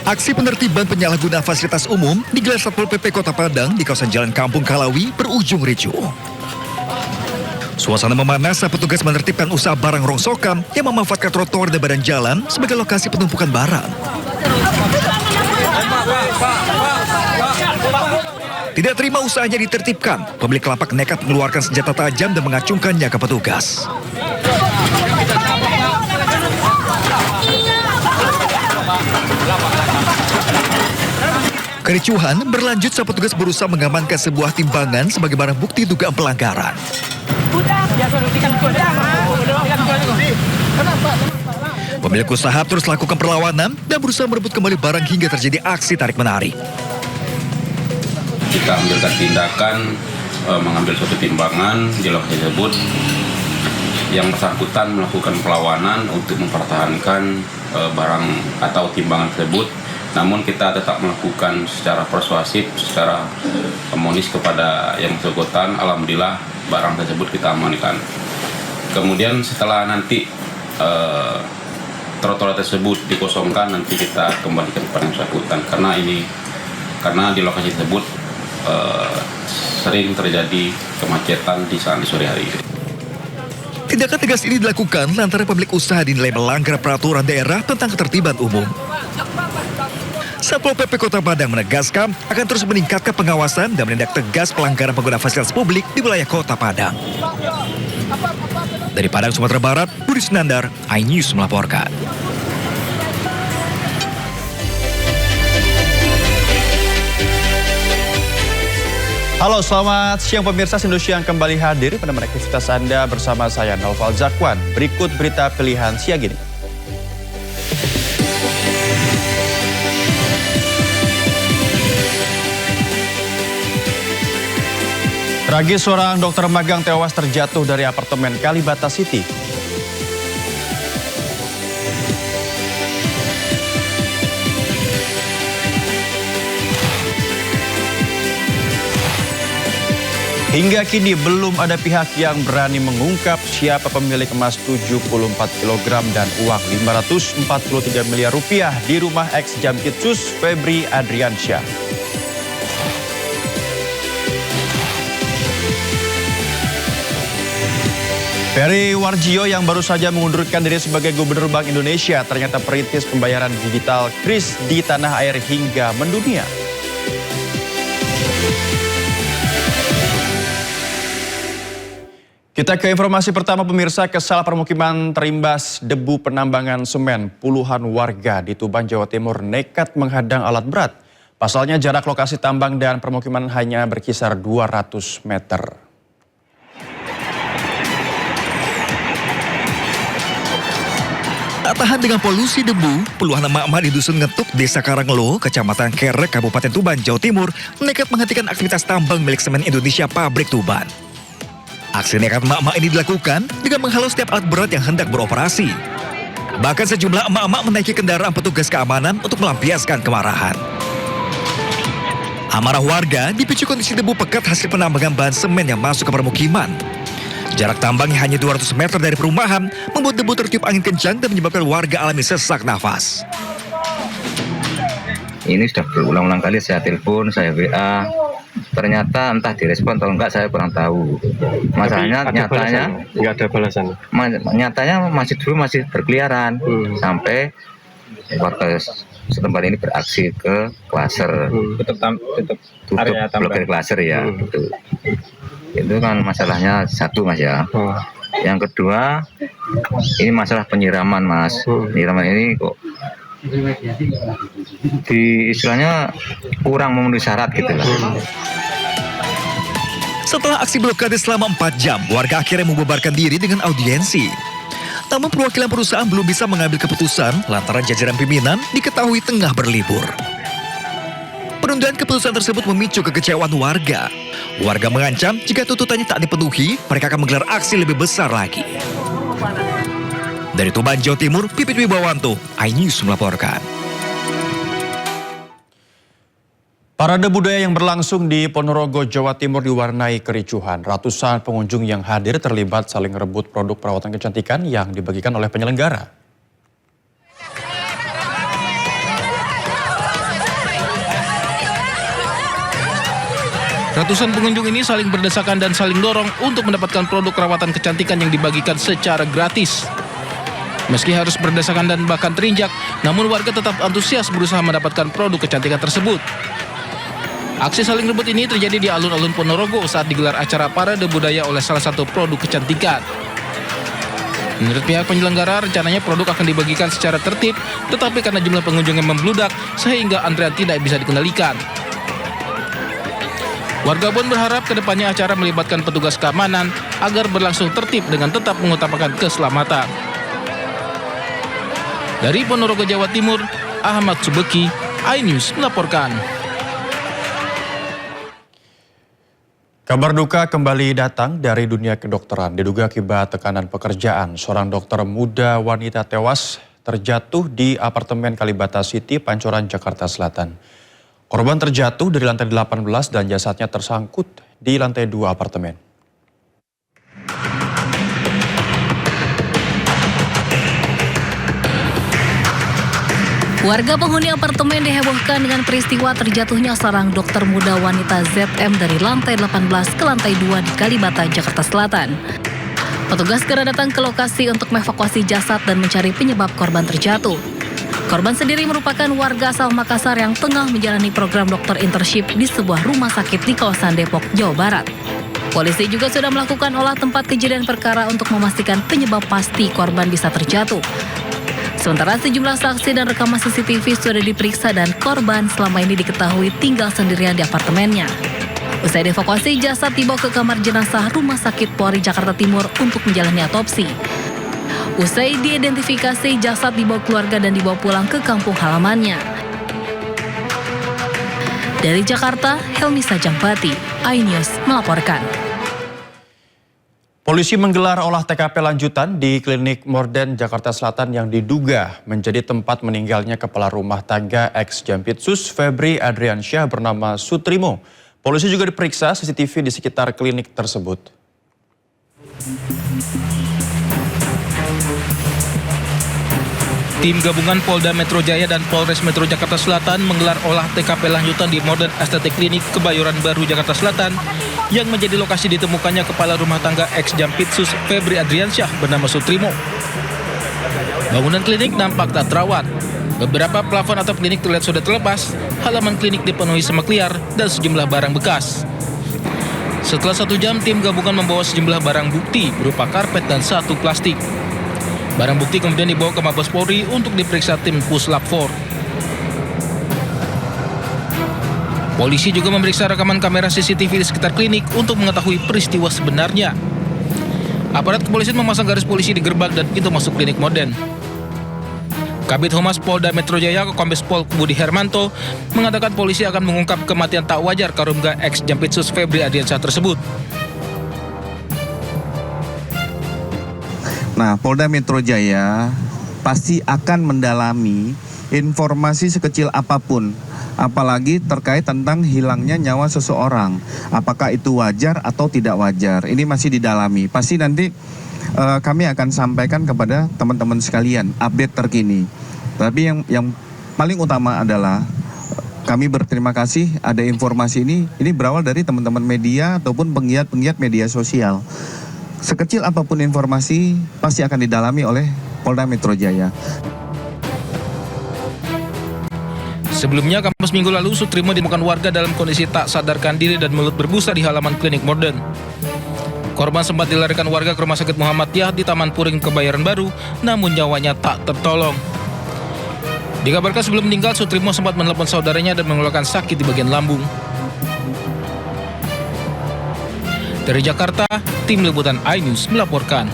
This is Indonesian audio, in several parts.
Aksi penertiban penyalahguna fasilitas umum digelar Satpol PP Kota Padang di kawasan Jalan Kampung Kalawi berujung ricuh. Suasana memanas saat petugas menertibkan usaha barang rongsokan yang memanfaatkan trotoar dan badan jalan sebagai lokasi penumpukan barang. Tidak terima usahanya ditertibkan, pemilik lapak nekat mengeluarkan senjata tajam dan mengacungkannya ke petugas. Kericuhan berlanjut saat petugas berusaha mengamankan sebuah timbangan sebagai barang bukti dugaan pelanggaran. Pemilik usaha terus lakukan perlawanan dan berusaha merebut kembali barang hingga terjadi aksi tarik-menarik. Kita ambilkan tindakan mengambil suatu timbangan di lokasi tersebut. Yang bersangkutan melakukan perlawanan untuk mempertahankan barang atau timbangan tersebut. Namun kita tetap melakukan secara persuasif, secara harmonis kepada yang bersangkutan. Alhamdulillah barang tersebut kita amankan. Kemudian setelah nanti trotoar tersebut dikosongkan, nanti kita kembalikan kepada yang bersangkutan. Karena di lokasi tersebut sering terjadi kemacetan di saat sore hari. Tindakan tegas ini dilakukan lantaran pemilik usaha dinilai melanggar peraturan daerah tentang ketertiban umum. Satpol PP Kota Padang menegaskan akan terus meningkatkan pengawasan dan menindak tegas pelanggaran pengguna fasilitas publik di wilayah Kota Padang. Dari Padang, Sumatera Barat, Budi Sunandar, iNews melaporkan. Halo, selamat siang pemirsa Indonesia yang kembali hadir pada aktivitas Anda bersama saya Naufal Zakwan. Berikut berita pilihan siang ini. Tragis seorang dokter magang tewas terjatuh dari apartemen Kalibata City. Hingga kini belum ada pihak yang berani mengungkap siapa pemilik emas 74 kg dan uang 543 miliar rupiah di rumah ex Jampitsus Febri Adriansyah. Ferry Warjio yang baru saja mengundurkan diri sebagai Gubernur Bank Indonesia ternyata perintis pembayaran digital KRIS di tanah air hingga mendunia. Kita ke informasi pertama pemirsa, kesal permukiman terimbas debu penambangan semen. Puluhan warga di Tuban, Jawa Timur nekat menghadang alat berat. Pasalnya jarak lokasi tambang dan permukiman hanya berkisar 200 meter. Tak tahan dengan polusi debu, puluhan emak-emak di Dusun Ngetuk, Desa Karanglo, Kecamatan Kerek, Kabupaten Tuban, Jawa Timur, nekat menghentikan aktivitas tambang milik Semen Indonesia Pabrik Tuban. Aksi nekat emak-emak ini dilakukan dengan menghalau setiap alat berat yang hendak beroperasi. Bahkan sejumlah emak-emak menaiki kendaraan petugas keamanan untuk melampiaskan kemarahan. Amarah warga dipicu kondisi debu pekat hasil penambangan bahan semen yang masuk ke permukiman. Jarak tambangnya hanya 200 meter dari perumahan, membuat debu tertiup angin kencang dan menyebabkan warga alami sesak nafas. Ini sudah berulang-ulang kali saya telepon, saya WA. Ternyata entah direspon atau enggak, saya kurang tahu. Masalahnya nyatanya nggak ada balasan. Nyatanya masih berkeliaran sampai warga setempat ini beraksi ke klaser. Tutup blokir klaser ya. Gitu. Itu kan masalahnya satu, Mas ya. Yang kedua, ini masalah penyiraman, Mas. Penyiraman ini kok istilahnya kurang memenuhi syarat gitu lah. Setelah aksi blokade selama 4 jam, warga akhirnya membubarkan diri dengan audiensi. Namun perwakilan perusahaan belum bisa mengambil keputusan lantaran jajaran pimpinan diketahui tengah berlibur. Penundaan keputusan tersebut memicu kekecewaan warga. Warga mengancam jika tuntutannya tak dipenuhi, mereka akan menggelar aksi lebih besar lagi. Dari Tuban, Jawa Timur, Pipit Wibawanto, iNews melaporkan. Parade budaya yang berlangsung di Ponorogo, Jawa Timur diwarnai kericuhan. Ratusan pengunjung yang hadir terlibat saling rebut produk perawatan kecantikan yang dibagikan oleh penyelenggara. Ratusan pengunjung ini saling berdesakan dan saling dorong untuk mendapatkan produk perawatan kecantikan yang dibagikan secara gratis. Meski harus berdesakan dan bahkan terinjak, namun warga tetap antusias berusaha mendapatkan produk kecantikan tersebut. Aksi saling rebut ini terjadi di alun-alun Ponorogo saat digelar acara parade budaya oleh salah satu produk kecantikan. Menurut pihak penyelenggara, rencananya produk akan dibagikan secara tertib, tetapi karena jumlah pengunjung yang membludak, sehingga antrean tidak bisa dikendalikan. Warga pun berharap kedepannya acara melibatkan petugas keamanan agar berlangsung tertib dengan tetap mengutamakan keselamatan. Dari Ponorogo, Jawa Timur, Ahmad Subeki, iNews melaporkan. Kabar duka kembali datang dari dunia kedokteran. Diduga akibat tekanan pekerjaan, seorang dokter muda wanita tewas terjatuh di apartemen Kalibata City, Pancoran, Jakarta Selatan. Korban terjatuh dari lantai 18 dan jasadnya tersangkut di lantai 2 apartemen. Warga penghuni apartemen dihebohkan dengan peristiwa terjatuhnya seorang dokter muda wanita ZM dari lantai 18 ke lantai 2 di Kalibata, Jakarta Selatan. Petugas segera datang ke lokasi untuk mengevakuasi jasad dan mencari penyebab korban terjatuh. Korban sendiri merupakan warga asal Makassar yang tengah menjalani program dokter internship di sebuah rumah sakit di kawasan Depok, Jawa Barat. Polisi juga sudah melakukan olah tempat kejadian perkara untuk memastikan penyebab pasti korban bisa terjatuh. Sementara sejumlah saksi dan rekaman CCTV sudah diperiksa dan korban selama ini diketahui tinggal sendirian di apartemennya. Usai dievakuasi, jasad dibawa ke kamar jenazah Rumah Sakit Polri Jakarta Timur untuk menjalani otopsi. Usai diidentifikasi, jasad dibawa keluarga dan dibawa pulang ke kampung halamannya. Dari Jakarta, Helmi Sajampati, iNews melaporkan. Polisi menggelar olah TKP lanjutan di klinik Morden, Jakarta Selatan yang diduga menjadi tempat meninggalnya kepala rumah tangga ex-Jampitsus Febri Adriansyah bernama Sutrimo. Polisi juga diperiksa CCTV di sekitar klinik tersebut. Tim gabungan Polda Metro Jaya dan Polres Metro Jakarta Selatan menggelar olah TKP lanjutan di Modern Estetik Klinik Kebayoran Baru, Jakarta Selatan yang menjadi lokasi ditemukannya kepala rumah tangga ex-Jampitsus Febri Adriansyah bernama Sutrimo. Bangunan klinik nampak tak terawat. Beberapa plafon atap klinik terlihat sudah terlepas, halaman klinik dipenuhi semak liar dan sejumlah barang bekas. Setelah 1 jam, tim gabungan membawa sejumlah barang bukti berupa karpet dan 1 plastik. Barang bukti kemudian dibawa ke Mabes Polri untuk diperiksa tim Puslap 4. Polisi juga memeriksa rekaman kamera CCTV di sekitar klinik untuk mengetahui peristiwa sebenarnya. Aparat kepolisian memasang garis polisi di gerbang dan pintu masuk klinik Modern. Kabid Humas Polda Metro Jaya Kombes Pol Budi Hermanto mengatakan polisi akan mengungkap kematian tak wajar Karumga ex-Jampitsus Febri Adriansyah tersebut. Nah, Polda Metro Jaya pasti akan mendalami informasi sekecil apapun, apalagi terkait tentang hilangnya nyawa seseorang. Apakah itu wajar atau tidak wajar? Ini masih didalami. Pasti nanti kami akan sampaikan kepada teman-teman sekalian update terkini. Tapi yang paling utama adalah kami berterima kasih ada informasi ini berawal dari teman-teman media ataupun penggiat-penggiat media sosial. Sekecil apapun informasi pasti akan didalami oleh Polda Metro Jaya. Sebelumnya, Kamis minggu lalu, Sutrimo ditemukan warga dalam kondisi tak sadarkan diri dan mulut berbusa di halaman klinik Modern. Korban sempat dilarikan warga ke Rumah Sakit Muhammadiyah di Taman Puring, Kebayoran Baru, namun nyawanya tak tertolong. Dikabarkan sebelum meninggal, Sutrimo sempat menelpon saudaranya dan mengeluhkan sakit di bagian lambung. Dari Jakarta, tim liputan iNews melaporkan.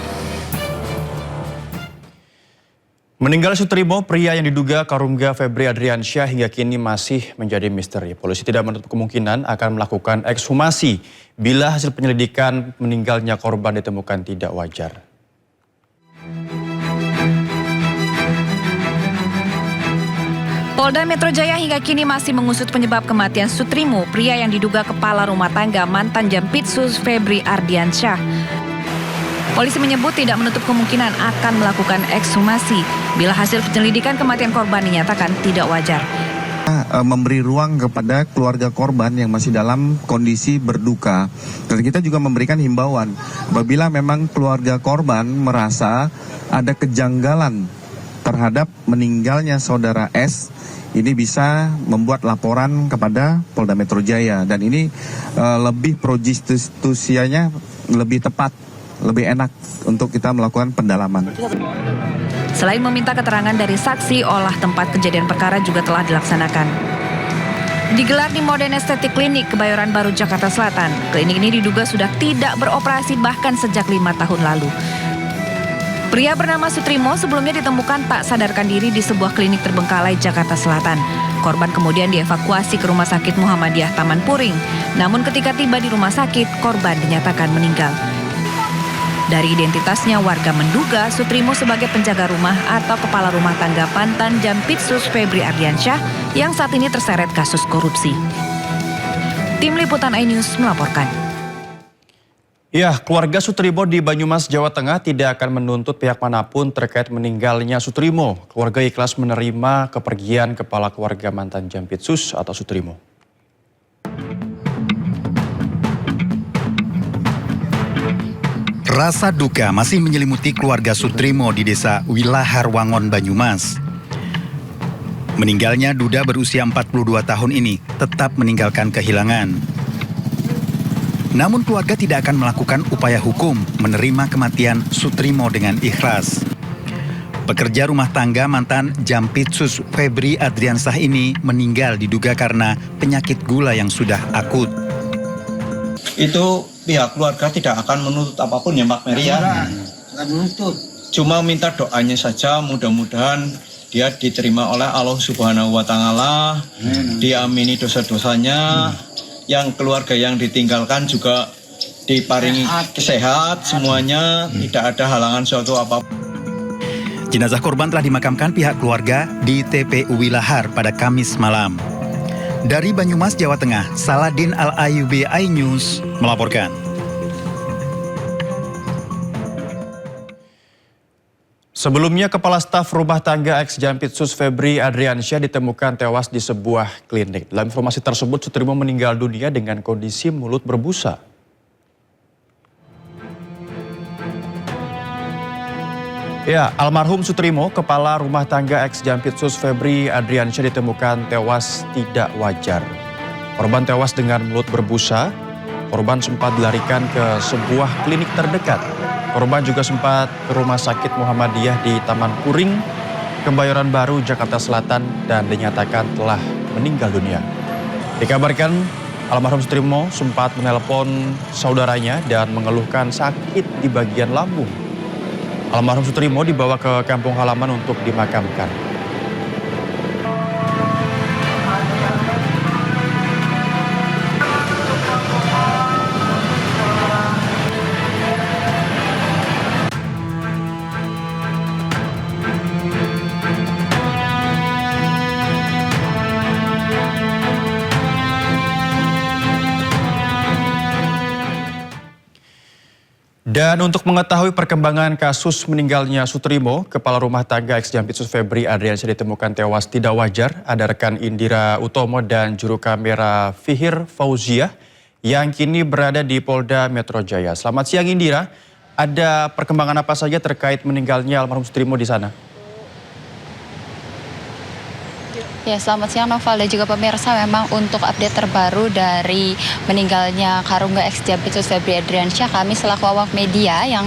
Meninggal Sutrimo, pria yang diduga Karumga Febri Adriansyah hingga kini masih menjadi misteri. Polisi tidak menutup kemungkinan akan melakukan ekshumasi bila hasil penyelidikan meninggalnya korban ditemukan tidak wajar. Polda Metro Jaya hingga kini masih mengusut penyebab kematian Sutrimo, pria yang diduga kepala rumah tangga mantan Jampitsus Febri Adriansyah. Polisi menyebut tidak menutup kemungkinan akan melakukan ekshumasi bila hasil penyelidikan kematian korban dinyatakan tidak wajar. memberi ruang kepada keluarga korban yang masih dalam kondisi berduka. Dan kita juga memberikan himbauan apabila memang keluarga korban merasa ada kejanggalan terhadap meninggalnya saudara S, ini bisa membuat laporan kepada Polda Metro Jaya, dan ini lebih pro justisianya lebih tepat, lebih enak untuk kita melakukan pendalaman. Selain meminta keterangan dari saksi, olah tempat kejadian perkara juga telah dilaksanakan. Digelar di Modern Aesthetic Clinic, Kebayoran Baru, Jakarta Selatan. Klinik ini diduga sudah tidak beroperasi bahkan sejak 5 tahun lalu. Pria bernama Sutrimo sebelumnya ditemukan tak sadarkan diri di sebuah klinik terbengkalai Jakarta Selatan. Korban kemudian dievakuasi ke Rumah Sakit Muhammadiyah Taman Puring. Namun ketika tiba di rumah sakit, korban dinyatakan meninggal. Dari identitasnya, warga menduga Sutrimo sebagai penjaga rumah atau kepala rumah tangga Pantan Jampitsus Febri Ardiansyah yang saat ini terseret kasus korupsi. Tim Liputan iNews melaporkan. Ya, keluarga Sutrimo di Banyumas, Jawa Tengah tidak akan menuntut pihak manapun terkait meninggalnya Sutrimo. Keluarga ikhlas menerima kepergian kepala keluarga mantan Jampitsus atau Sutrimo. Rasa duka masih menyelimuti keluarga Sutrimo di desa Wilahar Wangon, Banyumas. Meninggalnya duda berusia 42 tahun ini tetap meninggalkan kehilangan. Namun keluarga tidak akan melakukan upaya hukum menerima kematian Sutrimo dengan ikhlas. Pekerja rumah tangga mantan Jampitsus Febri Ardiansyah ini meninggal diduga karena penyakit gula yang sudah akut. Itu pihak keluarga tidak akan menuntut apapun ya Mbak Mary ya. Nggak menuntut. Cuma minta doanya saja, mudah-mudahan dia diterima oleh Allah Subhanahu wa Ta'ala, diamini dosa-dosanya, yang keluarga yang ditinggalkan juga diparingi sehat semuanya, tidak ada halangan suatu apapun. Jenazah korban telah dimakamkan pihak keluarga di TPU Wilahar pada Kamis malam. Dari Banyumas, Jawa Tengah, Saladin Al-Ayubi, iNews melaporkan. Sebelumnya, Kepala Staf Rumah Tangga ex-Jampitsus Febri Ardiansyah ditemukan tewas di sebuah klinik. Dalam informasi tersebut, Sutrimo meninggal dunia dengan kondisi mulut berbusa. Ya, almarhum Sutrimo, Kepala Rumah Tangga ex-Jampitsus Febri Ardiansyah ditemukan tewas tidak wajar. Korban tewas dengan mulut berbusa. Korban sempat dilarikan ke sebuah klinik terdekat. Korban juga sempat ke Rumah Sakit Muhammadiyah di Taman Puring, Kebayoran Baru, Jakarta Selatan, dan dinyatakan telah meninggal dunia. Dikabarkan almarhum Sutrimo sempat menelpon saudaranya dan mengeluhkan sakit di bagian lambung. Almarhum Sutrimo dibawa ke kampung halaman untuk dimakamkan. Dan untuk mengetahui perkembangan kasus meninggalnya Sutrimo, Kepala Rumah Tangga ex-Jampitsus Febri Ardiansyah ditemukan tewas tidak wajar. Ada rekan Indira Utomo dan juru kamera Fihir Fauziah yang kini berada di Polda Metro Jaya. Selamat siang Indira, ada perkembangan apa saja terkait meninggalnya almarhum Sutrimo di sana? Ya, selamat siang Noval dan juga pemirsa. Memang untuk update terbaru dari meninggalnya Karungga ex-Jampitsus Febri Ardiansyah, kami selaku awak media yang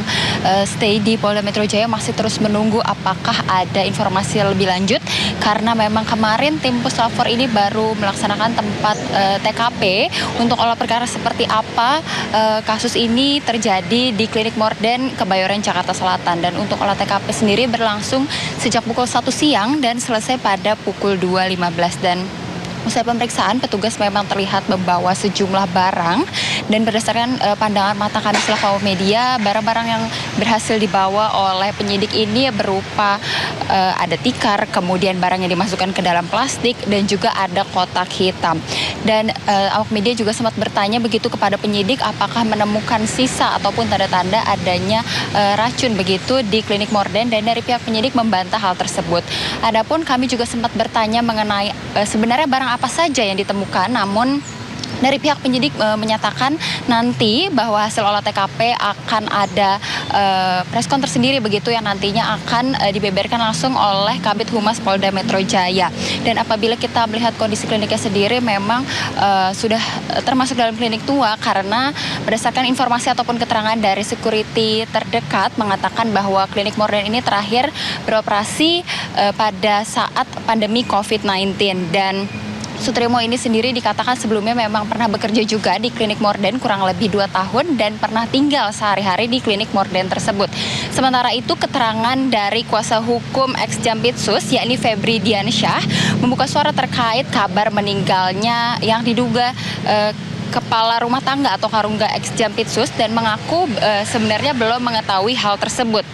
stay di Polda Metro Jaya masih terus menunggu apakah ada informasi lebih lanjut, karena memang kemarin tim Puslapor ini baru melaksanakan tempat TKP untuk olah perkara seperti apa kasus ini terjadi di Klinik Morden Kebayoran, Jakarta Selatan. Dan untuk olah TKP sendiri berlangsung sejak pukul 1 siang dan selesai pada pukul 2.15. Dan Usai pemeriksaan, petugas memang terlihat membawa sejumlah barang dan berdasarkan pandangan mata kami selaku awak media, barang-barang yang berhasil dibawa oleh penyidik ini berupa ada tikar, kemudian barang yang dimasukkan ke dalam plastik dan juga ada kotak hitam. Dan awak media juga sempat bertanya begitu kepada penyidik apakah menemukan sisa ataupun tanda-tanda adanya racun begitu di klinik Morden, dan dari pihak penyidik membantah hal tersebut. Adapun kami juga sempat bertanya mengenai sebenarnya barang apa saja yang ditemukan, namun dari pihak penyidik menyatakan nanti bahwa hasil olah TKP akan ada preskon tersendiri begitu yang nantinya akan dibeberkan langsung oleh Kabid Humas Polda Metro Jaya. Dan apabila kita melihat kondisi kliniknya sendiri memang sudah termasuk dalam klinik tua, karena berdasarkan informasi ataupun keterangan dari security terdekat mengatakan bahwa klinik Morden ini terakhir beroperasi pada saat pandemi COVID-19. Dan Sutrimo ini sendiri dikatakan sebelumnya memang pernah bekerja juga di klinik Morden kurang lebih 2 tahun dan pernah tinggal sehari-hari di klinik Morden tersebut. Sementara itu keterangan dari kuasa hukum ex Jampitsus yakni Febri Diansyah membuka suara terkait kabar meninggalnya yang diduga kepala rumah tangga atau Karungga ex Jampitsus dan mengaku sebenarnya belum mengetahui hal tersebut.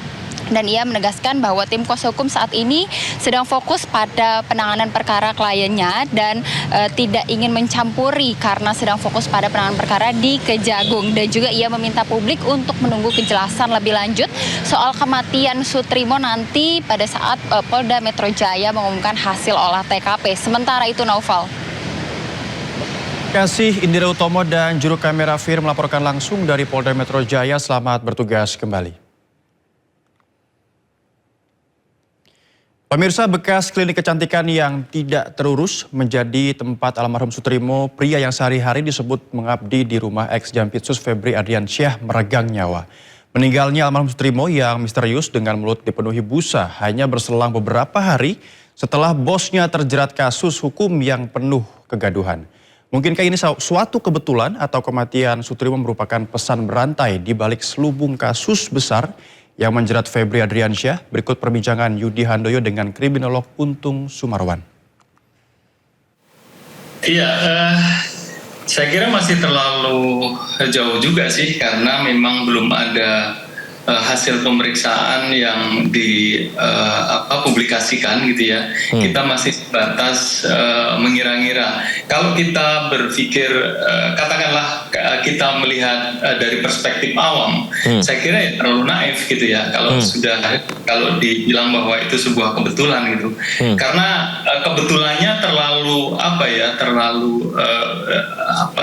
Dan ia menegaskan bahwa tim kuasa hukum saat ini sedang fokus pada penanganan perkara kliennya dan tidak ingin mencampuri karena sedang fokus pada penanganan perkara di Kejagung. Dan juga ia meminta publik untuk menunggu kejelasan lebih lanjut soal kematian Sutrimo nanti pada saat Polda Metro Jaya mengumumkan hasil olah TKP. Sementara itu Naufal. Terima kasih Indira Utomo dan juru kamera Fir melaporkan langsung dari Polda Metro Jaya. Selamat bertugas kembali. Pemirsa, bekas klinik kecantikan yang tidak terurus menjadi tempat almarhum Sutrimo, pria yang sehari-hari disebut mengabdi di rumah ex Jampitsus Febri Ardiansyah meregang nyawa. Meninggalnya almarhum Sutrimo yang misterius dengan mulut dipenuhi busa hanya berselang beberapa hari setelah bosnya terjerat kasus hukum yang penuh kegaduhan. Mungkinkah ini suatu kebetulan atau kematian Sutrimo merupakan pesan berantai di balik selubung kasus besar yang menjerat Febri Ardiansyah? Berikut perbincangan Yudi Handoyo dengan kriminolog Untung Sumarwan. Iya, saya kira masih terlalu jauh juga sih, karena memang belum ada hasil pemeriksaan yang dipublikasikan gitu ya. Kita masih sebatas mengira-ngira. Kalau kita berpikir, katakanlah kita melihat dari perspektif awam, saya kira ya terlalu naif gitu ya. Kalau dibilang bahwa itu sebuah kebetulan gitu, karena kebetulannya terlalu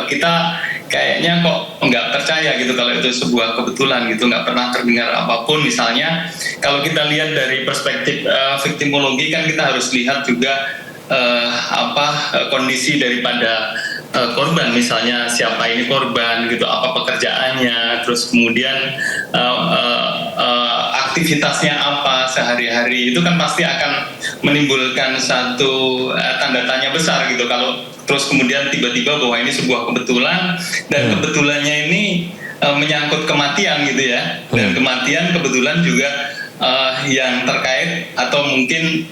kita kayaknya kok nggak percaya gitu kalau itu sebuah kebetulan gitu, nggak pernah terdengar apapun. Misalnya kalau kita lihat dari perspektif viktimologi kan kita harus lihat juga kondisi daripada korban, misalnya siapa ini korban gitu, apa pekerjaannya, terus kemudian aktivitasnya apa sehari-hari, itu kan pasti akan menimbulkan satu tanda tanya besar gitu kalau terus kemudian tiba-tiba bahwa ini sebuah kebetulan dan kebetulannya ini menyangkut kematian gitu ya. Dan kematian kebetulan juga yang terkait atau mungkin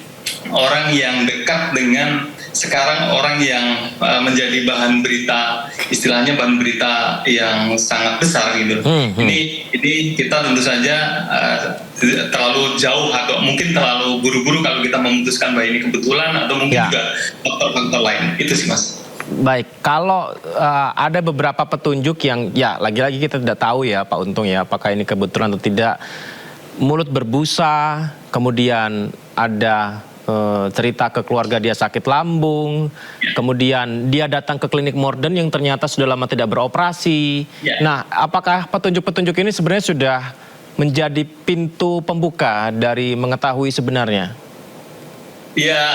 orang yang dekat dengan sekarang orang yang menjadi bahan berita, istilahnya bahan berita yang sangat besar gitu. Ini kita tentu saja terlalu jauh atau mungkin terlalu buru-buru kalau kita memutuskan bahwa ini kebetulan atau mungkin juga faktor-faktor lain. Itu sih Mas. Baik, kalau ada beberapa petunjuk yang ya lagi-lagi kita tidak tahu ya Pak Untung ya, apakah ini kebetulan atau tidak. Mulut berbusa, kemudian ada cerita ke keluarga dia sakit lambung, kemudian dia datang ke klinik Morden yang ternyata sudah lama tidak beroperasi. Nah, apakah petunjuk-petunjuk ini sebenarnya sudah menjadi pintu pembuka dari mengetahui sebenarnya? Ya,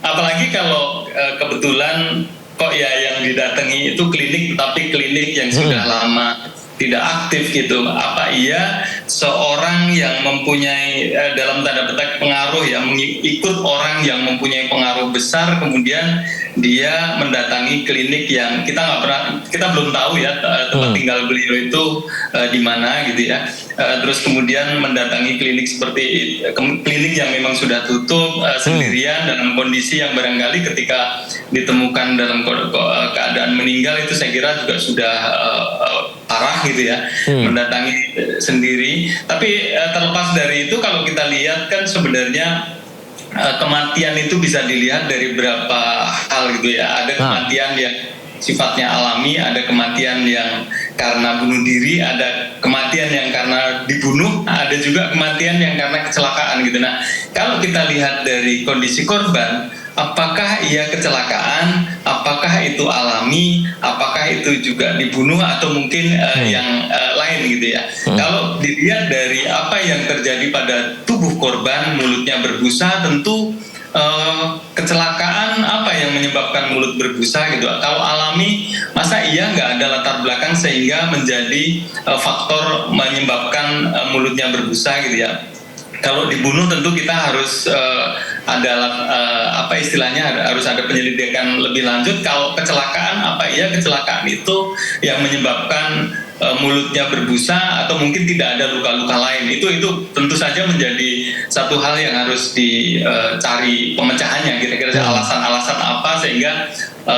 apalagi kalau kebetulan kok ya yang didatangi itu klinik, tapi klinik yang sudah lama tidak aktif gitu. Apa iya seorang yang mempunyai dalam tanda petik pengaruh, yang ikut orang yang mempunyai pengaruh besar, kemudian dia mendatangi klinik yang kita belum tahu ya tempat tinggal beliau itu di mana gitu ya. terus kemudian mendatangi klinik seperti klinik yang memang sudah tutup sendirian dalam kondisi yang barangkali ketika ditemukan dalam keadaan meninggal itu saya kira juga sudah parah gitu ya, mendatangi sendiri. Tapi terlepas dari itu kalau kita lihat kan sebenarnya kematian itu bisa dilihat dari beberapa hal gitu ya. Ada kematian yang sifatnya alami, ada kematian yang karena bunuh diri, ada kematian yang karena dibunuh, ada juga kematian yang karena kecelakaan gitu. Nah, kalau kita lihat dari kondisi korban, apakah ia kecelakaan, apakah itu alami, apakah itu juga dibunuh atau mungkin yang lain gitu ya. Kalau dilihat dari apa yang terjadi pada tubuh korban, mulutnya berbusa, tentu kecelakaan apa yang menyebabkan mulut berbusa gitu. Kalau alami, masa iya nggak ada latar belakang sehingga menjadi faktor menyebabkan mulutnya berbusa gitu ya. Kalau dibunuh tentu kita harus ada apa istilahnya, harus ada penyelidikan lebih lanjut. Kalau kecelakaan, apa iya kecelakaan itu yang menyebabkan mulutnya berbusa atau mungkin tidak ada luka-luka lain. Itu tentu saja menjadi satu hal yang harus dicari pemecahannya, kira-kira alasan-alasan apa sehingga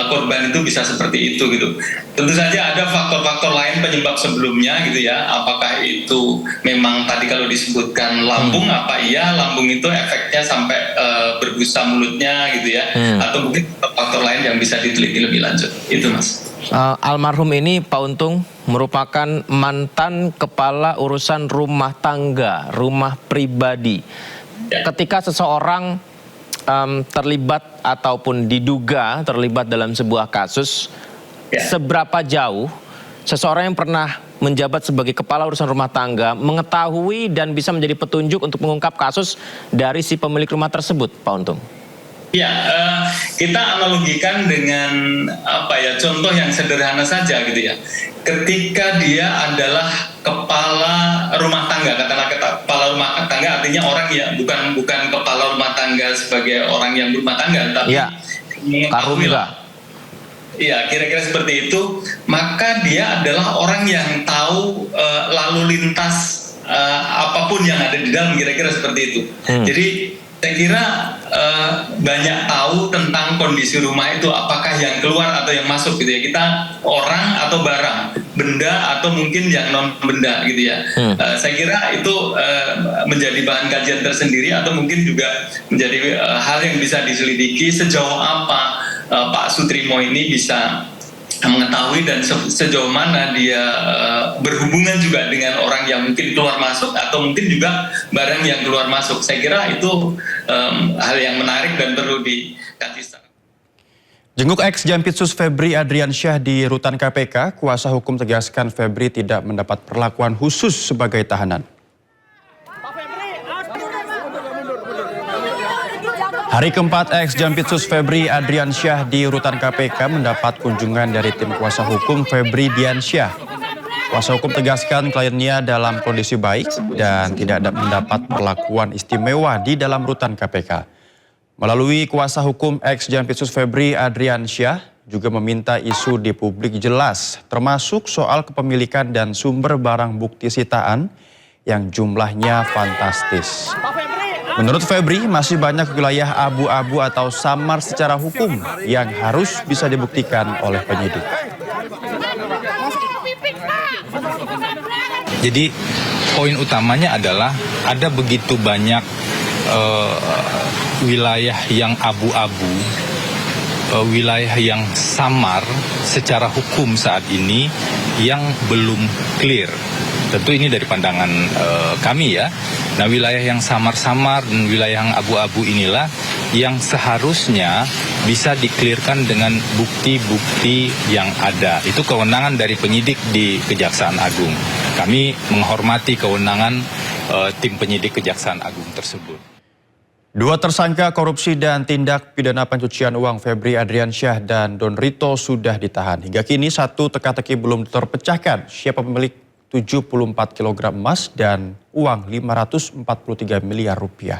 korban itu bisa seperti itu gitu. Tentu saja ada faktor-faktor lain penyebab sebelumnya gitu ya. Apakah itu memang tadi kalau disebutkan lambung, apa iya lambung itu efeknya sampai berbusa mulutnya gitu ya, atau mungkin faktor lain yang bisa diteliti lebih lanjut. Itu Mas. Almarhum ini Pak Untung merupakan mantan kepala urusan rumah tangga, rumah pribadi. Ketika seseorang terlibat ataupun diduga terlibat dalam sebuah kasus, seberapa jauh seseorang yang pernah menjabat sebagai kepala urusan rumah tangga mengetahui dan bisa menjadi petunjuk untuk mengungkap kasus dari si pemilik rumah tersebut, Pak Untung? Ya, kita analogikan dengan contoh yang sederhana saja gitu ya. Ketika dia adalah kepala rumah tangga, katakanlah kepala rumah tangga artinya orang ya bukan kepala rumah tangga sebagai orang yang berumah tangga, tapi mengetahui lah. Iya, kira-kira seperti itu. Maka dia adalah orang yang tahu lalu lintas apapun yang ada di dalam, kira-kira seperti itu. Jadi saya kira banyak tahu tentang kondisi rumah itu, apakah yang keluar atau yang masuk gitu ya. Kita orang atau barang, benda atau mungkin yang non benda gitu ya. Saya kira itu menjadi bahan kajian tersendiri atau mungkin juga menjadi hal yang bisa diselidiki sejauh apa Pak Sutrimo ini bisa mengetahui dan sejauh mana dia berhubungan juga dengan orang yang mungkin keluar masuk atau mungkin juga barang yang keluar masuk. Saya kira itu hal yang menarik dan perlu dikaji. Jenguk ex Jampitsus Febri Adriansyah di rutan KPK, kuasa hukum tegaskan Febri tidak mendapat perlakuan khusus sebagai tahanan. Hari keempat ex Jampitsus Febri Adriansyah di rutan KPK mendapat kunjungan dari tim kuasa hukum Febri Diansyah. Kuasa hukum tegaskan kliennya dalam kondisi baik dan tidak mendapat perlakuan istimewa di dalam rutan KPK. Melalui kuasa hukum ex Jampitsus Febri Adriansyah juga meminta isu di publik jelas, termasuk soal kepemilikan dan sumber barang bukti sitaan yang jumlahnya fantastis. Menurut Febri, masih banyak wilayah abu-abu atau samar secara hukum yang harus bisa dibuktikan oleh penyidik. Jadi poin utamanya adalah ada begitu banyak wilayah yang abu-abu, wilayah yang samar secara hukum saat ini yang belum clear. Tentu ini dari pandangan kami ya. Nah, wilayah yang samar-samar dan wilayah yang abu-abu inilah yang seharusnya bisa diklirkan dengan bukti-bukti yang ada. Itu kewenangan dari penyidik di Kejaksaan Agung. Kami menghormati kewenangan tim penyidik Kejaksaan Agung tersebut. Dua tersangka korupsi dan tindak pidana pencucian uang Febri Adriansyah dan Don Rito sudah ditahan. Hingga kini satu teka-teki belum terpecahkan siapa pemilik 74 kg emas dan uang 543 miliar rupiah.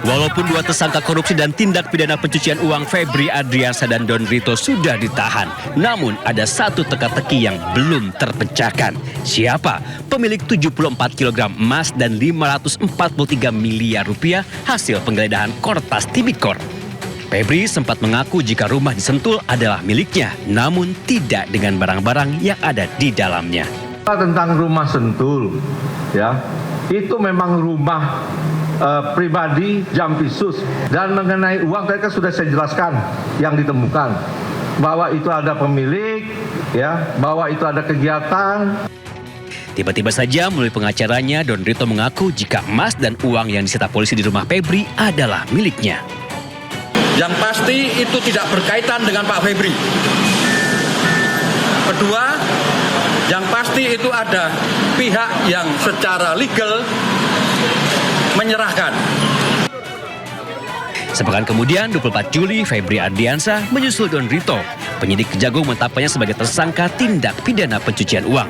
Walaupun dua tersangka korupsi dan tindak pidana pencucian uang Febri Adriansyah dan Don Rito sudah ditahan, namun ada satu teka-teki yang belum terpecahkan. Siapa pemilik 74 kg emas dan 543 miliar rupiah hasil penggeledahan Kortas Tipikor? Febri sempat mengaku jika rumah di Sentul adalah miliknya, namun tidak dengan barang-barang yang ada di dalamnya. Tentang rumah Sentul, ya, itu memang rumah pribadi Jampisus, dan mengenai uang tadi kan sudah saya jelaskan yang ditemukan bahwa itu ada pemilik, ya, bahwa itu ada kegiatan. Tiba-tiba saja melalui pengacaranya, Don Rito mengaku jika emas dan uang yang disita polisi di rumah Febri adalah miliknya. Yang pasti itu tidak berkaitan dengan Pak Febri. Kedua, yang pasti itu ada pihak yang secara legal menyerahkan. Sepekan kemudian, 24 Juli, Febri Adriansyah menyusul Don Rito. Penyidik Kejagung menetapkannya sebagai tersangka tindak pidana pencucian uang.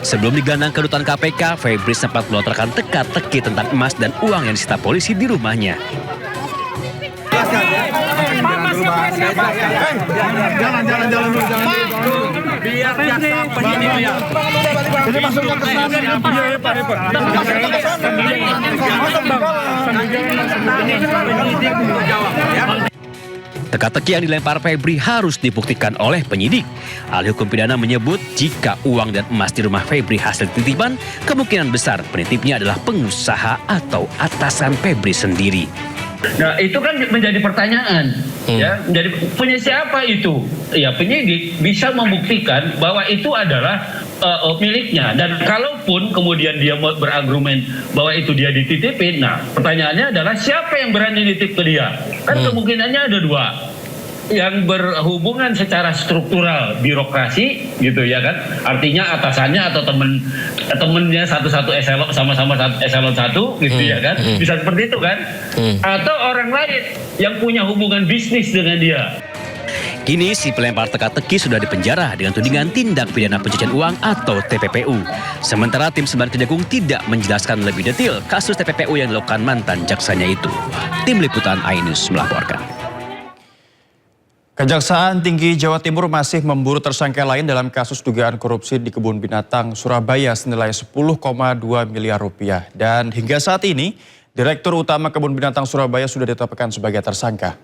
Sebelum digelandang ke rutan KPK, Febri sempat melontarkan teka-teki tentang emas dan uang yang disita polisi di rumahnya. Biar jaksa penyidik ya. Jadi masukkan ke Teka-teki yang dilempar Febri harus dibuktikan oleh penyidik. Ahli hukum pidana menyebut jika uang dan emas di rumah Febri hasil titipan, kemungkinan besar penitipnya adalah pengusaha atau atasan Febri sendiri. Nah, itu kan menjadi pertanyaan, ya, menjadi punya siapa itu? Ya, penyidik bisa membuktikan bahwa itu adalah miliknya, dan kalaupun kemudian dia berargumen bahwa itu dia dititipin, nah pertanyaannya adalah siapa yang berani nitip ke dia? Kan kemungkinannya ada dua, yang berhubungan secara struktural birokrasi gitu ya kan, artinya atasannya atau temennya satu eselon, sama-sama eselon 1 gitu ya kan, bisa seperti itu kan, atau orang lain yang punya hubungan bisnis dengan dia. Kini si pelempar teka-teki sudah dipenjara dengan tudingan tindak pidana pencucian uang atau TPPU. Sementara tim Sembar Kejagung tidak menjelaskan lebih detail kasus TPPU yang dilakukan mantan jaksanya itu. Tim Liputan iNews melaporkan. Kejaksaan Tinggi Jawa Timur masih memburu tersangka lain dalam kasus dugaan korupsi di Kebun Binatang Surabaya senilai 10,2 miliar rupiah. Dan hingga saat ini, Direktur Utama Kebun Binatang Surabaya sudah ditetapkan sebagai tersangka.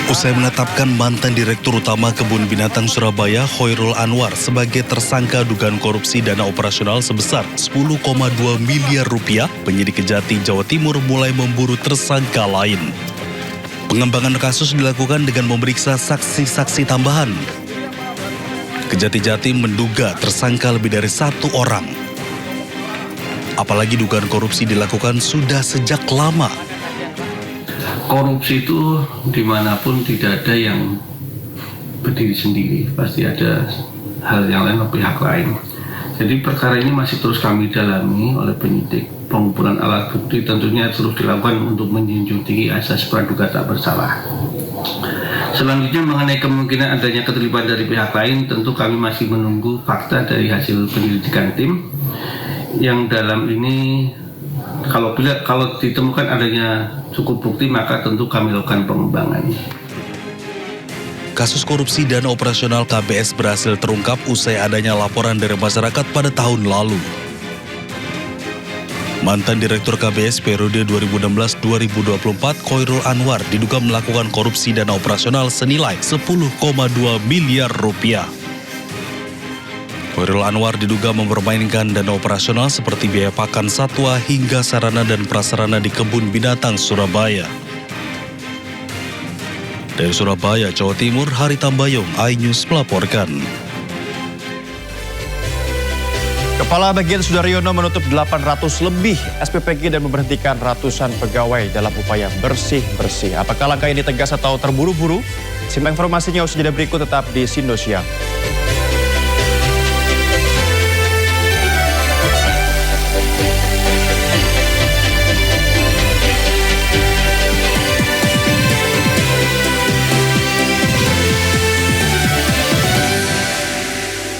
Usai menetapkan mantan Direktur Utama Kebun Binatang Surabaya Khairul Anwar sebagai tersangka dugaan korupsi dana operasional sebesar 10,2 miliar rupiah, penyidik Kejati Jawa Timur mulai memburu tersangka lain. Pengembangan kasus dilakukan dengan memeriksa saksi-saksi tambahan. Kejati Jatim menduga tersangka lebih dari 1 orang. Apalagi dugaan korupsi dilakukan sudah sejak lama. Korupsi itu dimanapun tidak ada yang berdiri sendiri, pasti ada hal yang lain atau pihak lain. Jadi perkara ini masih terus kami dalami oleh penyidik. Pengumpulan alat bukti tentunya terus dilakukan untuk menjunjung tinggi asas praduga tak bersalah. Selanjutnya mengenai kemungkinan adanya keterlibatan dari pihak lain, tentu kami masih menunggu fakta dari hasil penyelidikan tim. Yang dalam ini kalau ditemukan adanya cukup bukti, maka tentu kami lakukan pengembangan. Kasus korupsi dana operasional KBS berhasil terungkap usai adanya laporan dari masyarakat pada tahun lalu. Mantan Direktur KBS periode 2016-2024 Khairul Anwar diduga melakukan korupsi dana operasional senilai 10,2 miliar rupiah. Khairul Anwar diduga mempermainkan dana operasional seperti biaya pakan satwa hingga sarana dan prasarana di Kebun Binatang Surabaya. Dari Surabaya, Jawa Timur, Hari Tambayong, iNews melaporkan. Kepala Bagian Sudaryono menutup 800 lebih SPPG dan memberhentikan ratusan pegawai dalam upaya bersih-bersih. Apakah langkah ini tegas atau terburu-buru? Simak informasinya usai jeda berikut, tetap di Sindo Siang.